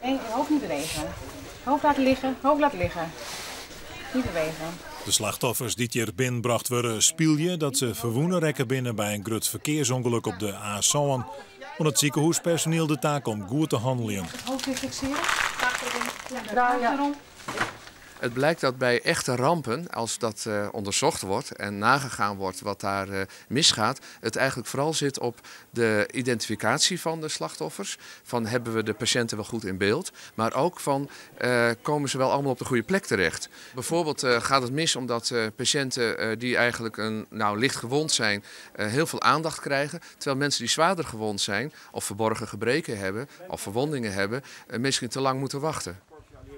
Nee, hoofd niet bewegen. Hoofd laten liggen, hoofd laten liggen. Niet bewegen. De slachtoffers die hier binnenbracht worden spielje dat ze verwoenen rekken binnen bij een groot verkeersongeluk op de A7. Om het ziekenhuispersoneel de taak om goed te handelen. Hoofd weer fixeren. Draai erom. Het blijkt dat bij echte rampen, als dat onderzocht wordt en nagegaan wordt wat daar misgaat, het eigenlijk vooral zit op de identificatie van de slachtoffers. Van hebben we de patiënten wel goed in beeld, maar ook van komen ze wel allemaal op de goede plek terecht. Bijvoorbeeld gaat het mis omdat patiënten die eigenlijk licht gewond zijn heel veel aandacht krijgen. Terwijl mensen die zwaarder gewond zijn of verborgen gebreken hebben of verwondingen hebben, misschien te lang moeten wachten.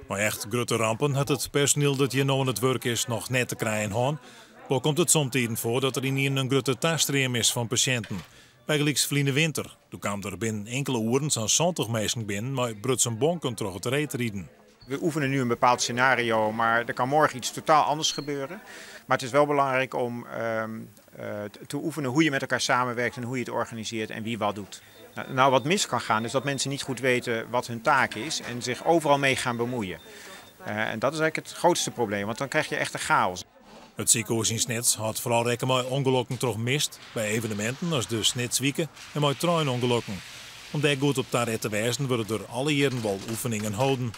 Maar echt grote rampen had het personeel dat hier nou aan het werk is nog net te krijgen gaan. Wel komt het soms voor dat er in een grote tastreem is van patiënten. Bij gelijks verleden winter. Toen kwam er binnen enkele uren zo'n 70 mensen binnen, maar brut zijn bonken terug het reet rieden. We oefenen nu een bepaald scenario, maar er kan morgen iets totaal anders gebeuren. Maar het is wel belangrijk om te oefenen hoe je met elkaar samenwerkt en hoe je het organiseert en wie wat doet. Nou, wat mis kan gaan is dat mensen niet goed weten wat hun taak is en zich overal mee gaan bemoeien. En dat is eigenlijk het grootste probleem, want dan krijg je echt een chaos. Het ziekenhuis in Snits had vooral rekken met ongelukken toch mist bij evenementen als de Snitswieken en met treinongelukken. Om daar goed op te wijzen worden er alle jaren wel oefeningen houden.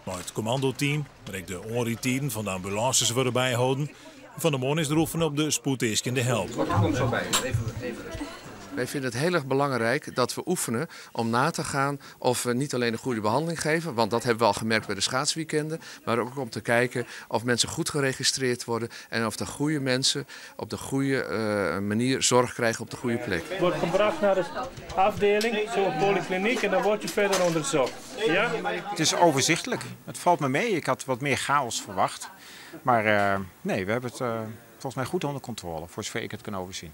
Maar het commandoteam, waar de onritieven van de ambulances worden bijhouden, van de morgen is er oefenen op de spoedeisende help. Kom zo bij, even rustig. Wij vinden het heel erg belangrijk dat we oefenen om na te gaan of we niet alleen een goede behandeling geven, want dat hebben we al gemerkt bij de schaatsweekenden, maar ook om te kijken of mensen goed geregistreerd worden en of de goede mensen op de goede manier zorg krijgen op de goede plek. Je wordt gebracht naar de afdeling, zo'n polykliniek, en dan word je verder onderzocht. Ja? Het is overzichtelijk. Het valt me mee. Ik had wat meer chaos verwacht. Maar nee, we hebben het volgens mij goed onder controle, voor zover ik het kan overzien.